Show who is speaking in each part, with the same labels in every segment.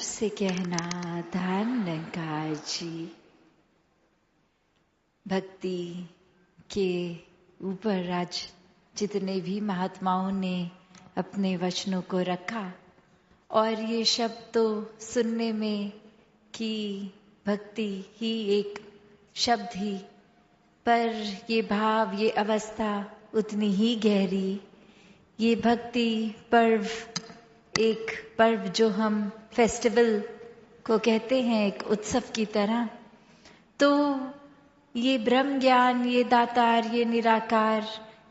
Speaker 1: से कहना धन्यकार जी। भक्ति के ऊपर आज जितने भी महात्माओं ने अपने वचनों को रखा, और ये शब्द तो सुनने में कि भक्ति ही एक शब्द ही, पर ये भाव, ये अवस्था उतनी ही गहरी। ये भक्ति पर्व, एक पर्व जो हम फेस्टिवल को कहते हैं, एक उत्सव की तरह, तो ये ब्रह्म ज्ञान, ये दातार, ये निराकार,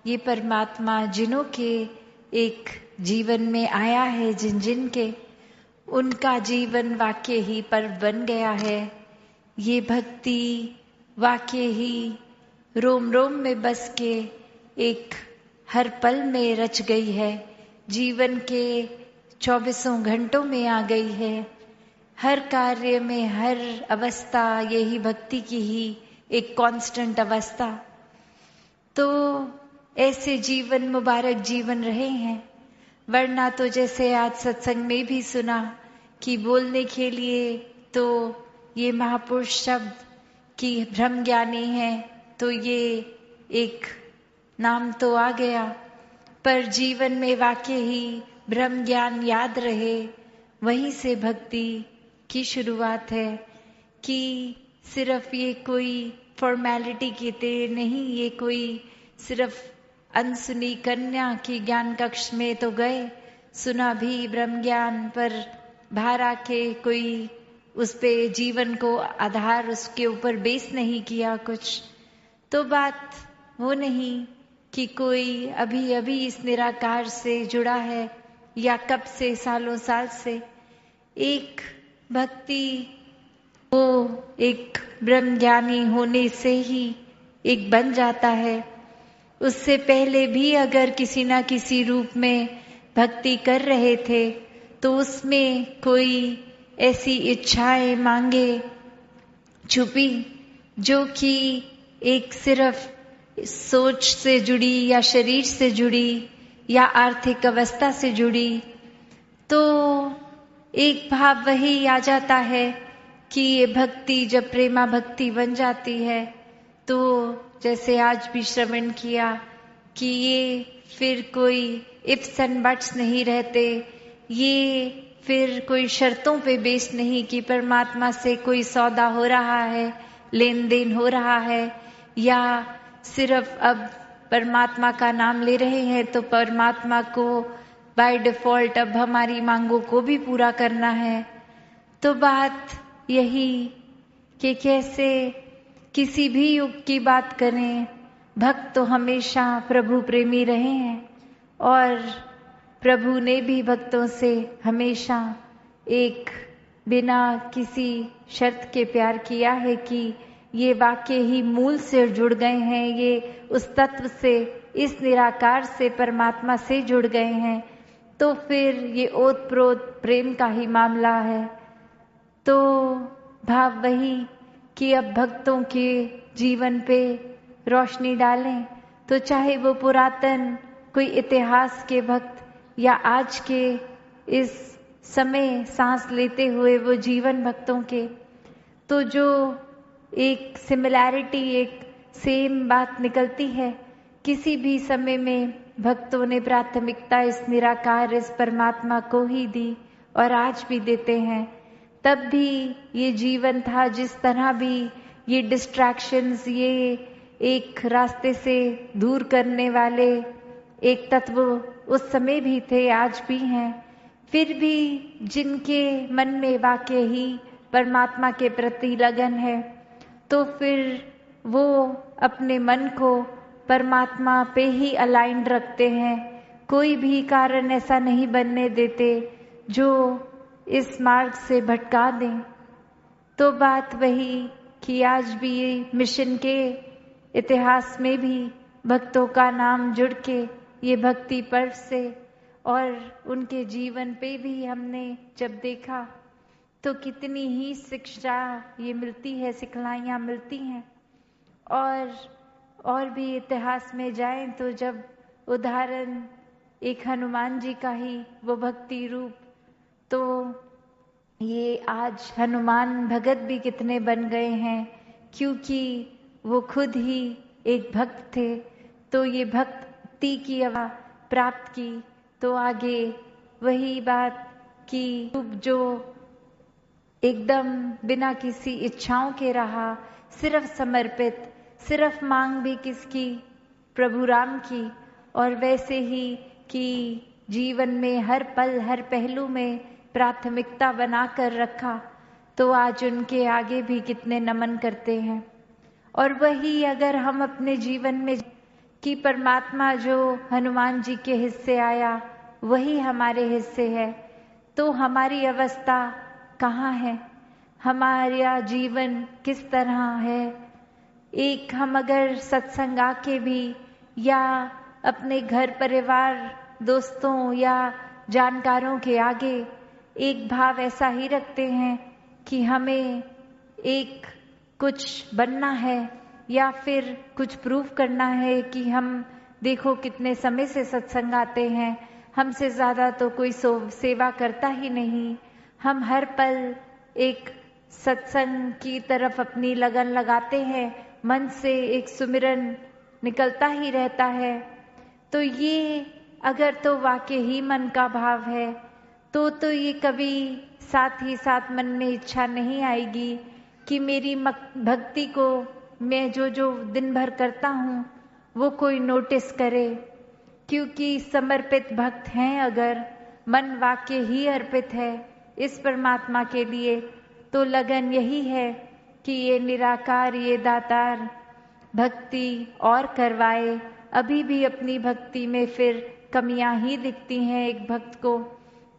Speaker 1: ये परमात्मा जिन्हों के एक जीवन में आया है, जिन जिन के उनका जीवन वाक्य ही पर्व बन गया है। ये भक्ति वाक्य ही रोम रोम में बस के एक हर पल में रच गई है, जीवन के 24 घंटों में आ गई है। हर कार्य में, हर अवस्था यही भक्ति की ही एक कांस्टेंट अवस्था। तो ऐसे जीवन, मुबारक जीवन रहे हैं। वरना तो जैसे आज सत्संग में भी सुना कि बोलने के लिए तो ये महापुरुष शब्द की ब्रह्म ज्ञानी है, तो ये एक नाम तो आ गया, पर जीवन में वाकई ही ब्रह्म ज्ञान याद रहे। वहीं से भक्ति की शुरुआत है कि सिर्फ ये कोई फॉर्मेलिटी की तरह नहीं, ये कोई सिर्फ अनसुनी कन्या की ज्ञान कक्ष में तो गए, सुना भी ब्रह्म ज्ञान, पर बाहर आके कोई उस पे जीवन को आधार उसके ऊपर बेस नहीं किया कुछ। तो बात वो नहीं कि कोई अभी अभी इस निराकार से जुड़ा है या कब से, सालों साल से। एक भक्ति वो एक ब्रह्म ज्ञानी होने से ही एक बन जाता है। उससे पहले भी अगर किसी ना किसी रूप में भक्ति कर रहे थे, तो उसमें कोई ऐसी इच्छाएं, मांगे छुपी जो कि एक सिर्फ सोच से जुड़ी या शरीर से जुड़ी या आर्थिक अवस्था से जुड़ी, तो एक भाव वही आ जाता है कि ये भक्ति जब प्रेमा भक्ति बन जाती है, तो जैसे आज भी श्रवण किया कि ये फिर कोई इफ्स एंड बट्स नहीं रहते, ये फिर कोई शर्तों पे बेस नहीं कि परमात्मा से कोई सौदा हो रहा है, लेन देन हो रहा है, या सिर्फ अब परमात्मा का नाम ले रहे हैं तो परमात्मा को बाय डिफॉल्ट अब हमारी मांगों को भी पूरा करना है। तो बात यही कि कैसे किसी भी युग की बात करें, भक्त तो हमेशा प्रभु प्रेमी रहे हैं, और प्रभु ने भी भक्तों से हमेशा एक बिना किसी शर्त के प्यार किया है कि ये वाक्य ही मूल से जुड़ गए हैं, ये उस तत्व से, इस निराकार से, परमात्मा से जुड़ गए हैं। तो फिर ये ओत प्रोत प्रेम का ही मामला है। तो भाव वही कि अब भक्तों के जीवन पे रोशनी डालें, तो चाहे वो पुरातन कोई इतिहास के भक्त या आज के इस समय सांस लेते हुए वो जीवन भक्तों के, तो जो एक सिमिलैरिटी, एक सेम बात निकलती है। किसी भी समय में भक्तों ने प्राथमिकता इस निराकार, इस परमात्मा को ही दी, और आज भी देते हैं। तब भी ये जीवन था, जिस तरह भी ये डिस्ट्रैक्शंस, ये एक रास्ते से दूर करने वाले एक तत्व उस समय भी थे, आज भी हैं। फिर भी जिनके मन में वाकई ही परमात्मा के प्रति लगन है, तो फिर वो अपने मन को परमात्मा पे ही अलाइंड रखते हैं। कोई भी कारण ऐसा नहीं बनने देते जो इस मार्ग से भटका दें। तो बात वही कि आज भी ये मिशन के इतिहास में भी भक्तों का नाम जुड़ के ये भक्ति पर्व से, और उनके जीवन पे भी हमने जब देखा तो कितनी ही शिक्षा ये मिलती है, सिखलाइयाँ मिलती हैं। और भी इतिहास में जाएं तो जब उदाहरण एक हनुमान जी का ही वो भक्ति रूप, तो ये आज हनुमान भगत भी कितने बन गए हैं, क्योंकि वो खुद ही एक भक्त थे। तो ये भक्ति की अवा प्राप्त की, तो आगे वही बात कि जो एकदम बिना किसी इच्छाओं के रहा, सिर्फ समर्पित, सिर्फ मांग भी किसकी, प्रभु राम की। और वैसे ही कि जीवन में हर पल हर पहलू में प्राथमिकता बनाकर रखा, तो आज उनके आगे भी कितने नमन करते हैं। और वही अगर हम अपने जीवन में कि परमात्मा जो हनुमान जी के हिस्से आया वही हमारे हिस्से है, तो हमारी अवस्था कहाँ है, हमारा जीवन किस तरह है। एक हम अगर सत्संग आके भी या अपने घर परिवार दोस्तों या जानकारों के आगे एक भाव ऐसा ही रखते हैं कि हमें एक कुछ बनना है या फिर कुछ प्रूव करना है कि हम देखो कितने समय से सत्संग आते हैं, हमसे ज्यादा तो कोई सेवा करता ही नहीं। हम हर पल एक सत्संग की तरफ अपनी लगन लगाते हैं, मन से एक सुमिरन निकलता ही रहता है। तो ये अगर तो वाकई ही मन का भाव है, तो ये कभी साथ ही साथ मन में इच्छा नहीं आएगी कि मेरी भक्ति को मैं जो जो दिन भर करता हूँ वो कोई नोटिस करे। क्योंकि समर्पित भक्त हैं, अगर मन वाकई ही अर्पित है इस परमात्मा के लिए, तो लगन यही है कि ये निराकार, ये दातार भक्ति और करवाए। अभी भी अपनी भक्ति में फिर कमियां ही दिखती हैं एक भक्त को,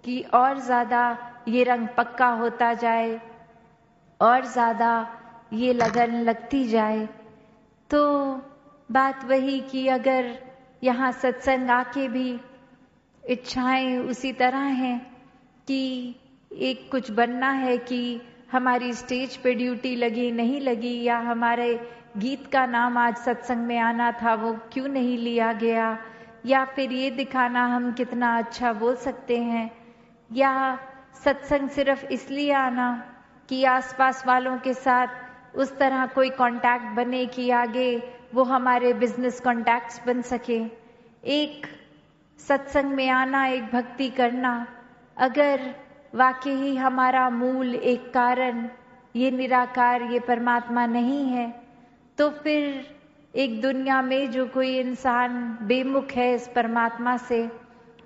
Speaker 1: कि और ज्यादा ये रंग पक्का होता जाए और ज्यादा ये लगन लगती जाए। तो बात वही कि अगर यहाँ सत्संग आके भी इच्छाएं उसी तरह हैं कि एक कुछ बनना है, कि हमारी स्टेज पे ड्यूटी लगी नहीं लगी, या हमारे गीत का नाम आज सत्संग में आना था वो क्यों नहीं लिया गया, या फिर ये दिखाना हम कितना अच्छा बोल सकते हैं, या सत्संग सिर्फ इसलिए आना कि आसपास वालों के साथ उस तरह कोई कांटेक्ट बने कि आगे वो हमारे बिजनेस कांटेक्ट्स बन सके। एक सत्संग में आना, एक भक्ति करना, अगर वाकई ही हमारा मूल एक कारण ये निराकार, ये परमात्मा नहीं है, तो फिर एक दुनिया में जो कोई इंसान बेमुख है इस परमात्मा से,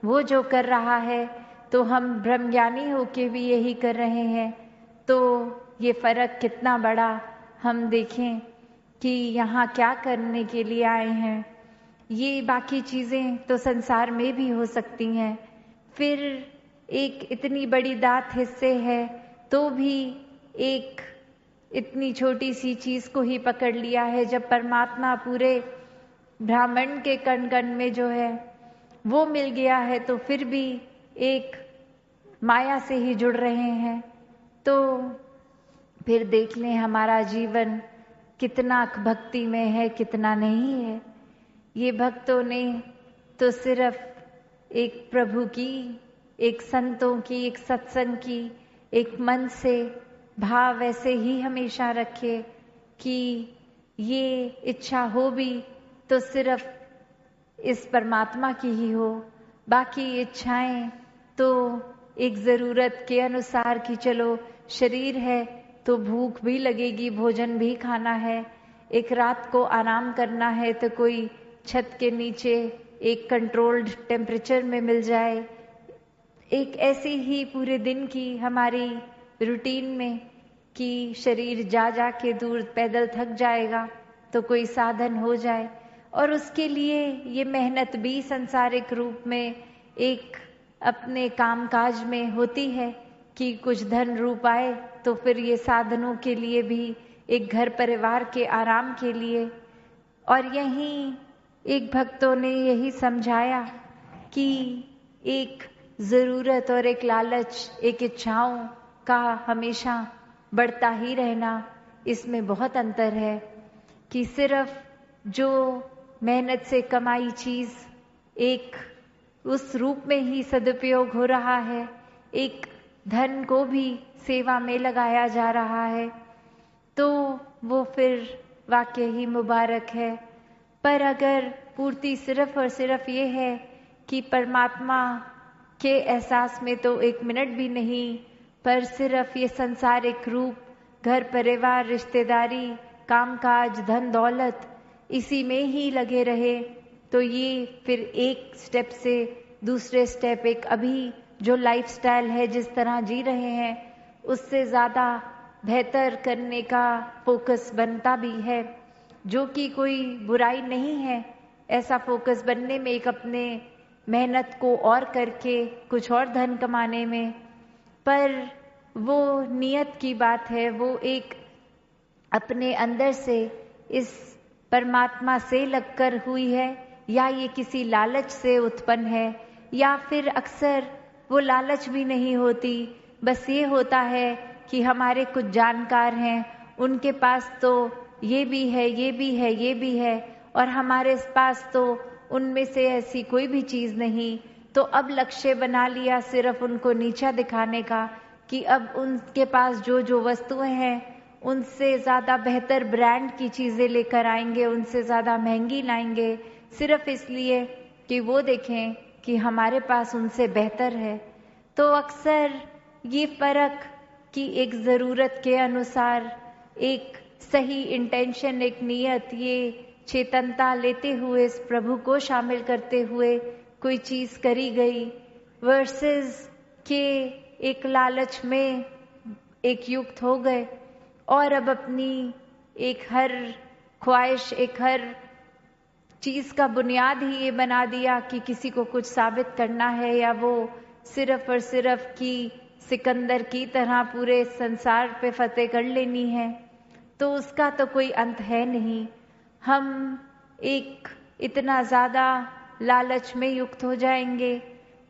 Speaker 1: वो जो कर रहा है तो हम ब्रह्मज्ञानी होके भी यही कर रहे हैं। तो ये फर्क कितना बड़ा हम देखें कि यहाँ क्या करने के लिए आए हैं। ये बाकी चीजें तो संसार में भी हो सकती हैं, फिर एक इतनी बड़ी दात हिस्से है तो भी एक इतनी छोटी सी चीज को ही पकड़ लिया है। जब परमात्मा पूरे ब्राह्मण के कण कण में जो है वो मिल गया है, तो फिर भी एक माया से ही जुड़ रहे हैं। तो फिर देख लें हमारा जीवन कितना भक्ति में है, कितना नहीं है। ये भक्तों ने तो सिर्फ एक प्रभु की, एक संतों की, एक सत्संग की, एक मन से भाव ऐसे ही हमेशा रखे कि ये इच्छा हो भी तो सिर्फ इस परमात्मा की ही हो। बाकी इच्छाएं तो एक जरूरत के अनुसार कि चलो शरीर है तो भूख भी लगेगी, भोजन भी खाना है, एक रात को आराम करना है तो कोई छत के नीचे एक कंट्रोल्ड टेम्परेचर में मिल जाए। एक ऐसी ही पूरे दिन की हमारी रूटीन में कि शरीर जा जा के दूर पैदल थक जाएगा तो कोई साधन हो जाए, और उसके लिए ये मेहनत भी संसारिक रूप में एक अपने कामकाज में होती है कि कुछ धन रूप आए, तो फिर ये साधनों के लिए भी, एक घर परिवार के आराम के लिए। और यहीं एक भक्तों ने यही समझाया कि एक जरूरत और एक लालच, एक इच्छाओं का हमेशा बढ़ता ही रहना, इसमें बहुत अंतर है। कि सिर्फ जो मेहनत से कमाई चीज एक उस रूप में ही सदुपयोग हो रहा है, एक धन को भी सेवा में लगाया जा रहा है तो वो फिर वाकई ही मुबारक है। पर अगर पूर्ति सिर्फ और सिर्फ ये है कि परमात्मा के एहसास में तो 1 मिनट भी नहीं, पर सिर्फ ये संसारिक रूप, घर परिवार, रिश्तेदारी, कामकाज, धन दौलत, इसी में ही लगे रहे, तो ये फिर एक स्टेप से दूसरे स्टेप, एक अभी जो लाइफस्टाइल है जिस तरह जी रहे हैं उससे ज़्यादा बेहतर करने का फोकस बनता भी है, जो कि कोई बुराई नहीं है। ऐसा फोकस बनने में, एक अपने मेहनत को और करके कुछ और धन कमाने में, पर वो नियत की बात है, वो एक अपने अंदर से इस परमात्मा से लगकर हुई है या ये किसी लालच से उत्पन्न है, या फिर अक्सर वो लालच भी नहीं होती, बस ये होता है कि हमारे कुछ जानकार हैं, उनके पास तो ये भी है, ये भी है, ये भी है, और हमारे पास तो उनमें से ऐसी कोई भी चीज़ नहीं। तो अब लक्ष्य बना लिया सिर्फ उनको नीचा दिखाने का कि अब उनके पास जो जो वस्तुएं हैं उनसे ज़्यादा बेहतर ब्रांड की चीज़ें लेकर आएंगे, उनसे ज़्यादा महंगी लाएंगे, सिर्फ इसलिए कि वो देखें कि हमारे पास उनसे बेहतर है। तो अक्सर ये फ़र्क कि एक ज़रूरत के अनुसार, एक सही इंटेंशन, एक नियत, ये चेतनता लेते हुए, इस प्रभु को शामिल करते हुए कोई चीज़ करी गई, वर्सेस के एक लालच में एक युक्त हो गए और अब अपनी एक हर ख्वाहिश, एक हर चीज़ का बुनियाद ही ये बना दिया कि किसी को कुछ साबित करना है, या वो सिर्फ और सिर्फ कि सिकंदर की तरह पूरे संसार पे फतेह कर लेनी है, तो उसका तो कोई अंत है नहीं। हम एक इतना ज़्यादा लालच में युक्त हो जाएंगे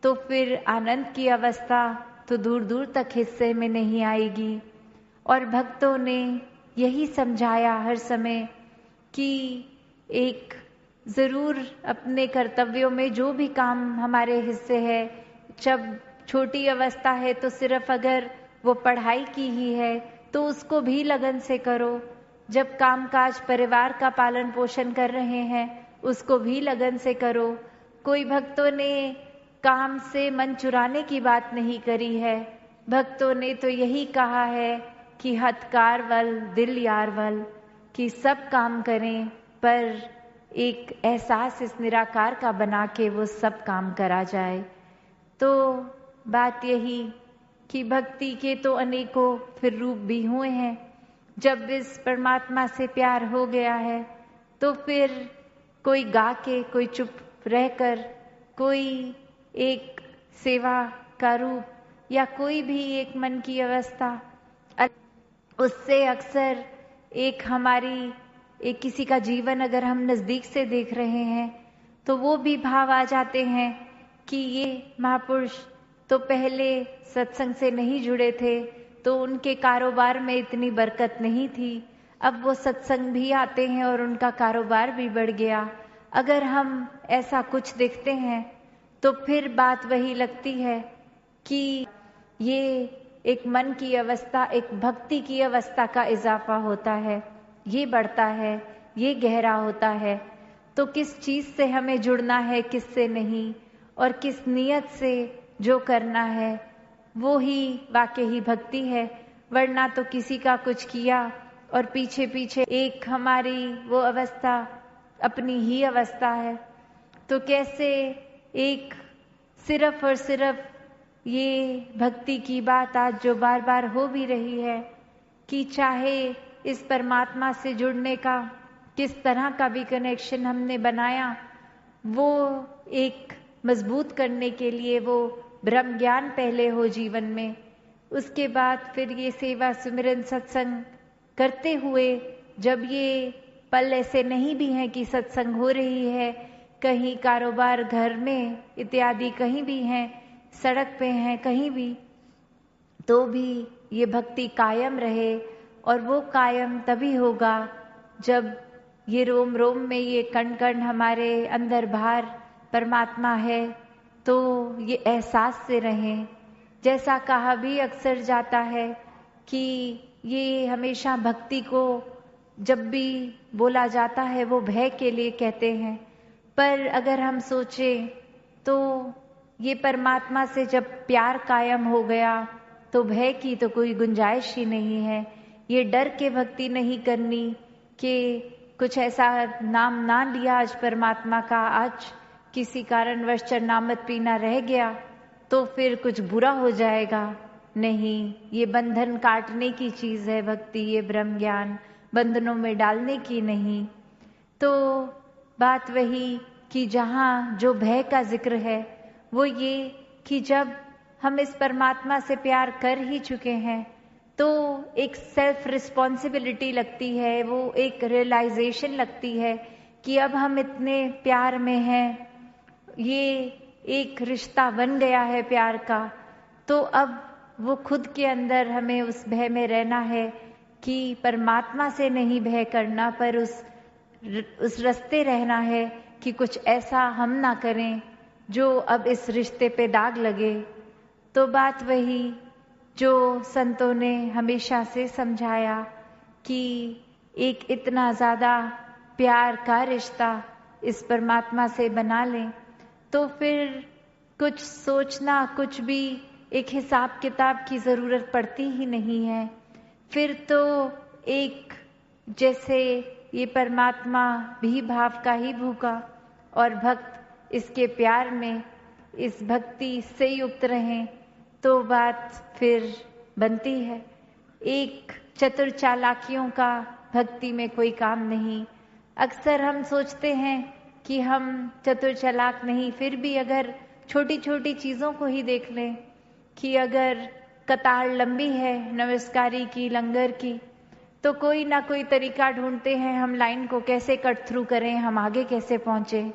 Speaker 1: तो फिर आनंद की अवस्था तो दूर दूर तक हिस्से में नहीं आएगी। और भक्तों ने यही समझाया हर समय कि एक ज़रूर अपने कर्तव्यों में जो भी काम हमारे हिस्से है, जब छोटी अवस्था है तो सिर्फ अगर वो पढ़ाई की ही है तो उसको भी लगन से करो, जब कामकाज परिवार का पालन पोषण कर रहे हैं उसको भी लगन से करो। कोई भक्तों ने काम से मन चुराने की बात नहीं करी है, भक्तों ने तो यही कहा है कि हथकार वल दिल यार वल, कि सब काम करें पर एक एहसास इस निराकार का बना के वो सब काम करा जाए। तो बात यही कि भक्ति के तो अनेकों फिर रूप भी हुए हैं। जब इस परमात्मा से प्यार हो गया है तो फिर कोई गा के, कोई चुप रहकर, कोई एक सेवा का रूप, या कोई भी एक मन की अवस्था, उससे अक्सर एक हमारी एक किसी का जीवन अगर हम नज़दीक से देख रहे हैं तो वो भी भाव आ जाते हैं कि ये महापुरुष तो पहले सत्संग से नहीं जुड़े थे तो उनके कारोबार में इतनी बरकत नहीं थी, अब वो सत्संग भी आते हैं और उनका कारोबार भी बढ़ गया। अगर हम ऐसा कुछ देखते हैं तो फिर बात वही लगती है कि ये एक मन की अवस्था, एक भक्ति की अवस्था का इजाफा होता है, ये बढ़ता है, ये गहरा होता है। तो किस चीज़ से हमें जुड़ना है, किससे नहीं, और किस नियत से जो करना है वो ही वाकई ही भक्ति है। वरना तो किसी का कुछ किया और पीछे पीछे एक हमारी वो अवस्था अपनी ही अवस्था है। तो कैसे एक सिर्फ और सिर्फ ये भक्ति की बात आज जो बार बार हो भी रही है कि चाहे इस परमात्मा से जुड़ने का किस तरह का भी कनेक्शन हमने बनाया, वो एक मजबूत करने के लिए वो ब्रह्म ज्ञान पहले हो जीवन में, उसके बाद फिर ये सेवा सुमिरन सत्संग करते हुए, जब ये पल ऐसे नहीं भी हैं कि सत्संग हो रही है, कहीं कारोबार घर में इत्यादि कहीं भी हैं, सड़क पे हैं कहीं भी, तो भी ये भक्ति कायम रहे। और वो कायम तभी होगा जब ये रोम रोम में, ये कण कण हमारे अंदर बाहर परमात्मा है, तो ये एहसास से रहें। जैसा कहा भी अक्सर जाता है कि ये हमेशा भक्ति को जब भी बोला जाता है वो भय के लिए कहते हैं, पर अगर हम सोचें तो ये परमात्मा से जब प्यार कायम हो गया तो भय की तो कोई गुंजाइश ही नहीं है। ये डर के भक्ति नहीं करनी कि कुछ ऐसा नाम ना लिया आज परमात्मा का, आज किसी कारणवश चरणामृत पीना रह गया तो फिर कुछ बुरा हो जाएगा। नहीं, ये बंधन काटने की चीज है भक्ति, ये ब्रह्म ज्ञान बंधनों में डालने की नहीं। तो बात वही कि जहाँ जो भय का जिक्र है वो ये कि जब हम इस परमात्मा से प्यार कर ही चुके हैं तो एक सेल्फ रिस्पॉन्सिबिलिटी लगती है, वो एक रियलाइजेशन लगती है कि अब हम इतने प्यार में हैं, ये एक रिश्ता बन गया है प्यार का, तो अब वो खुद के अंदर हमें उस भय में रहना है कि परमात्मा से नहीं भय करना, पर उस रास्ते रहना है कि कुछ ऐसा हम ना करें जो अब इस रिश्ते पे दाग लगे। तो बात वही जो संतों ने हमेशा से समझाया कि एक इतना ज्यादा प्यार का रिश्ता इस परमात्मा से बना लें तो फिर कुछ सोचना, कुछ भी एक हिसाब किताब की जरूरत पड़ती ही नहीं है। फिर तो एक जैसे ये परमात्मा भी भाव का ही भूखा और भक्त इसके प्यार में, इस भक्ति से युक्त रहें तो बात फिर बनती है। एक चतुर चालाकियों का भक्ति में कोई काम नहीं। अक्सर हम सोचते हैं कि हम चतुर चालाक नहीं, फिर भी अगर छोटी छोटी चीजों को ही देख लें कि अगर कतार लंबी है नमस्कारी की, लंगर की, तो कोई ना कोई तरीका ढूंढते हैं हम लाइन को कैसे कट थ्रू करें, हम आगे कैसे पहुंचे।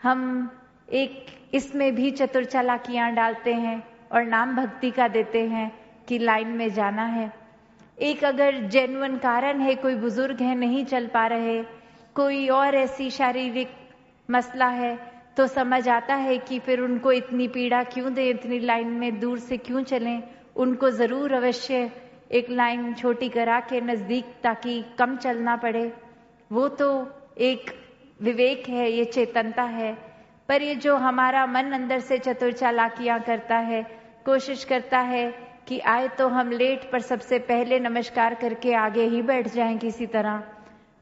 Speaker 1: हम एक इसमें भी चतुर चालाकियां डालते हैं और नाम भक्ति का देते हैं कि लाइन में जाना है। एक अगर जेन्युइन कारण है, कोई बुजुर्ग है नहीं चल पा रहे, कोई और ऐसी शारीरिक मसला है, तो समझ आता है कि फिर उनको इतनी पीड़ा क्यों दे, इतनी लाइन में दूर से क्यों चलें, उनको जरूर अवश्य एक लाइन छोटी करा के नजदीक ताकि कम चलना पड़े। वो तो एक विवेक है, ये चेतनता है। पर ये जो हमारा मन अंदर से चतुर चालाकियां करता है, कोशिश करता है कि आए तो हम लेट, पर सबसे पहले नमस्कार करके आगे ही बैठ जाएं किसी तरह,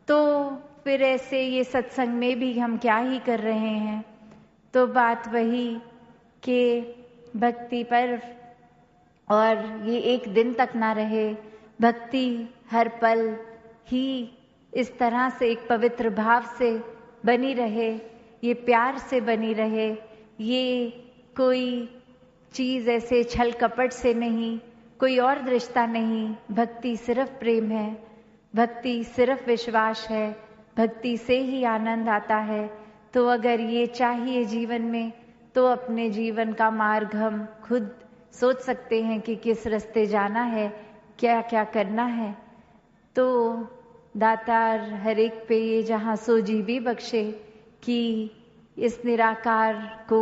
Speaker 1: तो फिर ऐसे ये सत्संग में भी हम क्या ही कर रहे हैं। तो बात वही कि भक्ति पर, और ये एक दिन तक ना रहे, भक्ति हर पल ही इस तरह से एक पवित्र भाव से बनी रहे, ये प्यार से बनी रहे। ये कोई चीज ऐसे छल कपट से नहीं, कोई और रिश्ता नहीं। भक्ति सिर्फ प्रेम है, भक्ति सिर्फ विश्वास है, भक्ति से ही आनंद आता है। तो अगर ये चाहिए जीवन में तो अपने जीवन का मार्ग हम खुद सोच सकते हैं कि किस रास्ते जाना है, क्या क्या करना है। तो दातार हर एक पे ये जहाँ सोजी भी बख्शे कि इस निराकार को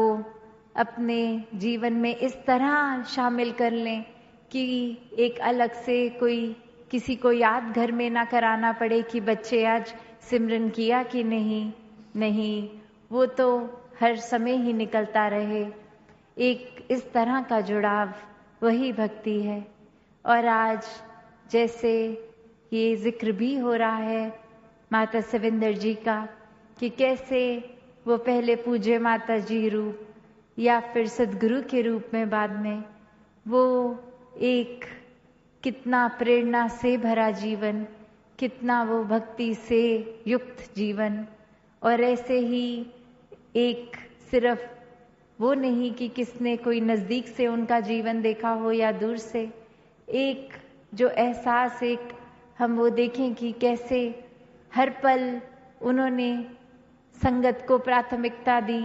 Speaker 1: अपने जीवन में इस तरह शामिल कर लें कि एक अलग से कोई किसी को याद घर में ना कराना पड़े कि बच्चे आज सिमरन किया कि नहीं, वो तो हर समय ही निकलता रहे। एक इस तरह का जुड़ाव वही भक्ति है। और आज जैसे ये जिक्र भी हो रहा है माता सविंदर जी का कि कैसे वो पहले पूज्य माता जी रूप या फिर सदगुरु के रूप में बाद में, वो एक कितना प्रेरणा से भरा जीवन, कितना वो भक्ति से युक्त जीवन। और ऐसे ही एक सिर्फ वो नहीं कि किसने कोई नजदीक से उनका जीवन देखा हो या दूर से, एक जो एहसास, एक हम वो देखें कि कैसे हर पल उन्होंने संगत को प्राथमिकता दी।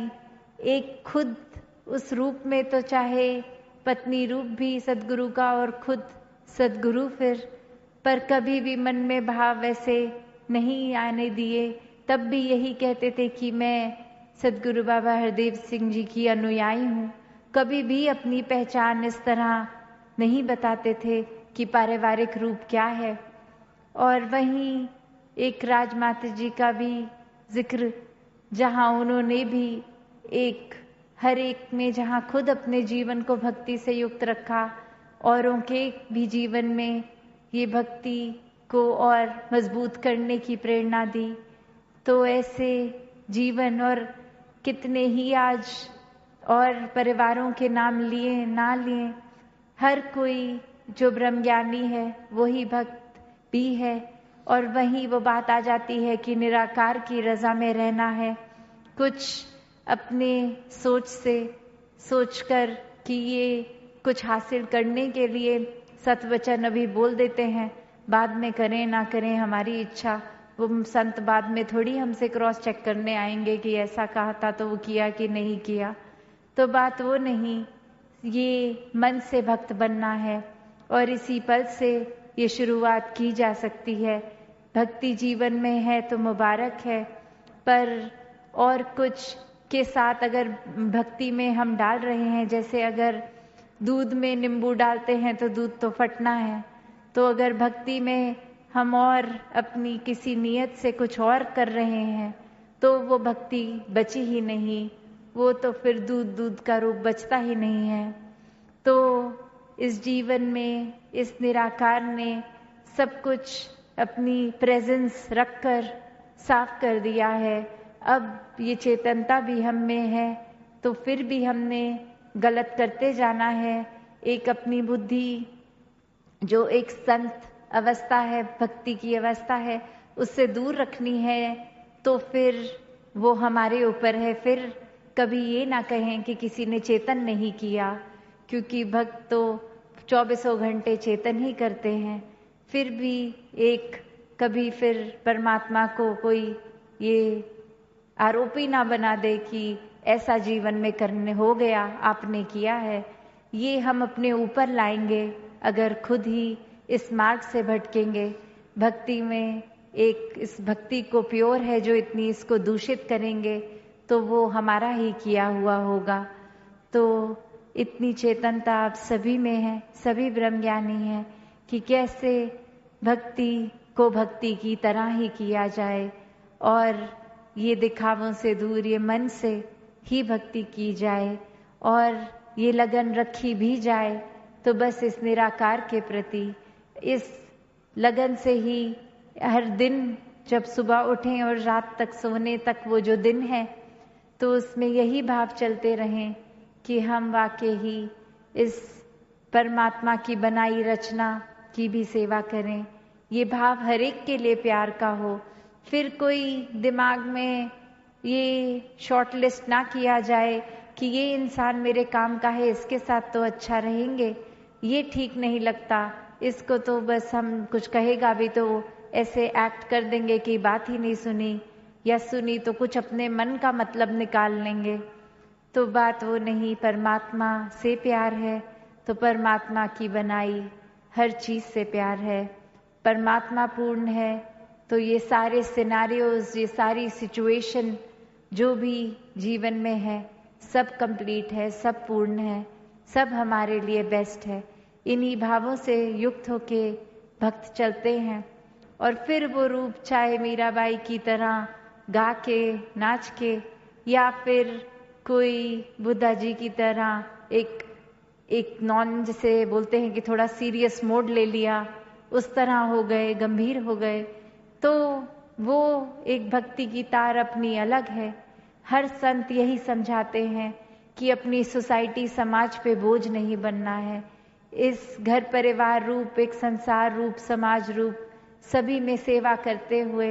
Speaker 1: एक खुद उस रूप में तो चाहे पत्नी रूप भी सदगुरु का और खुद सदगुरु फिर, पर कभी भी मन में भाव वैसे नहीं आने दिए। तब भी यही कहते थे कि मैं सदगुरु बाबा हरदेव सिंह जी की अनुयायी हूँ। कभी भी अपनी पहचान इस तरह नहीं बताते थे कि पारिवारिक रूप क्या है। और वहीं एक राजमाता जी का भी जिक्र, जहाँ उन्होंने भी एक हर एक में जहाँ खुद अपने जीवन को भक्ति से युक्त रखा, औरों के भी जीवन में ये भक्ति को और मजबूत करने की प्रेरणा दी। तो ऐसे जीवन और कितने ही आज और परिवारों के नाम लिए ना लिए, हर कोई जो ब्रह्मज्ञानी है वही भक्त भी है। और वहीं वो बात आ जाती है कि निराकार की रजा में रहना है। कुछ अपने सोच से सोचकर कि ये कुछ हासिल करने के लिए सतवचन अभी बोल देते हैं, बाद में करें ना करें हमारी इच्छा। वो संत बाद में थोड़ी हमसे क्रॉस चेक करने आएंगे कि ऐसा कहा था तो वो किया कि नहीं किया। तो बात वो नहीं, ये मन से भक्त बनना है और इसी पल से ये शुरुआत की जा सकती है। भक्ति जीवन में है तो मुबारक है, पर और कुछ के साथ अगर भक्ति में हम डाल रहे हैं, जैसे अगर दूध में नींबू डालते हैं तो दूध तो फटना है, तो अगर भक्ति में हम और अपनी किसी नियत से कुछ और कर रहे हैं तो वो भक्ति बची ही नहीं, वो तो फिर दूध दूध का रूप बचता ही नहीं है। तो इस जीवन में इस निराकार ने सब कुछ अपनी प्रेजेंस रखकर साफ कर दिया है। अब ये चेतनता भी हम में है, तो फिर भी हमने गलत करते जाना है। एक अपनी बुद्धि जो एक संत अवस्था है, भक्ति की अवस्था है, उससे दूर रखनी है, तो फिर वो हमारे ऊपर है। फिर कभी ये ना कहें कि किसी ने चेतन नहीं किया, क्योंकि भक्त तो 24 घंटे चेतन ही करते हैं। फिर भी एक कभी फिर परमात्मा को कोई ये आरोपी ना बना दे कि ऐसा जीवन में करने हो गया, आपने किया है। ये हम अपने ऊपर लाएंगे अगर खुद ही इस मार्ग से भटकेंगे। भक्ति में एक इस भक्ति को प्योर है जो इतनी इसको दूषित करेंगे तो वो हमारा ही किया हुआ होगा। तो इतनी चेतनता आप सभी में है, सभी ब्रह्मज्ञानी हैं कि कैसे भक्ति को भक्ति की तरह ही किया जाए और ये दिखावों से दूर ये मन से ही भक्ति की जाए और ये लगन रखी भी जाए तो बस इस निराकार के प्रति इस लगन से ही हर दिन जब सुबह उठें और रात तक सोने तक वो जो दिन है तो उसमें यही भाव चलते रहें कि हम वाकई ही इस परमात्मा की बनाई रचना की भी सेवा करें। ये भाव हर एक के लिए प्यार का हो। फिर कोई दिमाग में ये शॉर्ट लिस्ट ना किया जाए कि ये इंसान मेरे काम का है, इसके साथ तो अच्छा रहेंगे, ये ठीक नहीं लगता, इसको तो बस हम कुछ कहेगा भी तो ऐसे एक्ट कर देंगे कि बात ही नहीं सुनी, या सुनी तो कुछ अपने मन का मतलब निकाल लेंगे। तो बात वो नहीं, परमात्मा से प्यार है तो परमात्मा की बनाई हर चीज से प्यार है। परमात्मा पूर्ण है तो ये सारे सिनेरियोज, ये सारी सिचुएशन जो भी जीवन में है सब कंप्लीट है, सब पूर्ण है, सब हमारे लिए बेस्ट है। इन्हीं भावों से युक्त होके भक्त चलते हैं और फिर वो रूप चाहे मीराबाई की तरह गा के नाच के, या फिर कोई बुद्धा जी की तरह एक नॉन जिसे बोलते हैं कि थोड़ा सीरियस मोड ले लिया, उस तरह हो गए, गंभीर हो गए, तो वो एक भक्ति की तार अपनी अलग है। हर संत यही समझाते हैं कि अपनी सोसाइटी समाज पे बोझ नहीं बनना है। इस घर परिवार रूप, एक संसार रूप, समाज रूप सभी में सेवा करते हुए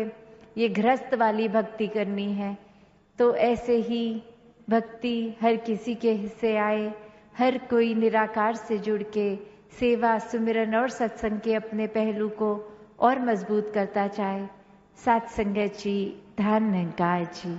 Speaker 1: ये गृहस्थ वाली भक्ति करनी है। तो ऐसे ही भक्ति हर किसी के हिस्से आए, हर कोई निराकार से जुड़ के सेवा, सुमिरन और सत्संग के अपने पहलू को और मजबूत करता जाए। सात संगत जी, धन निरंकार जी।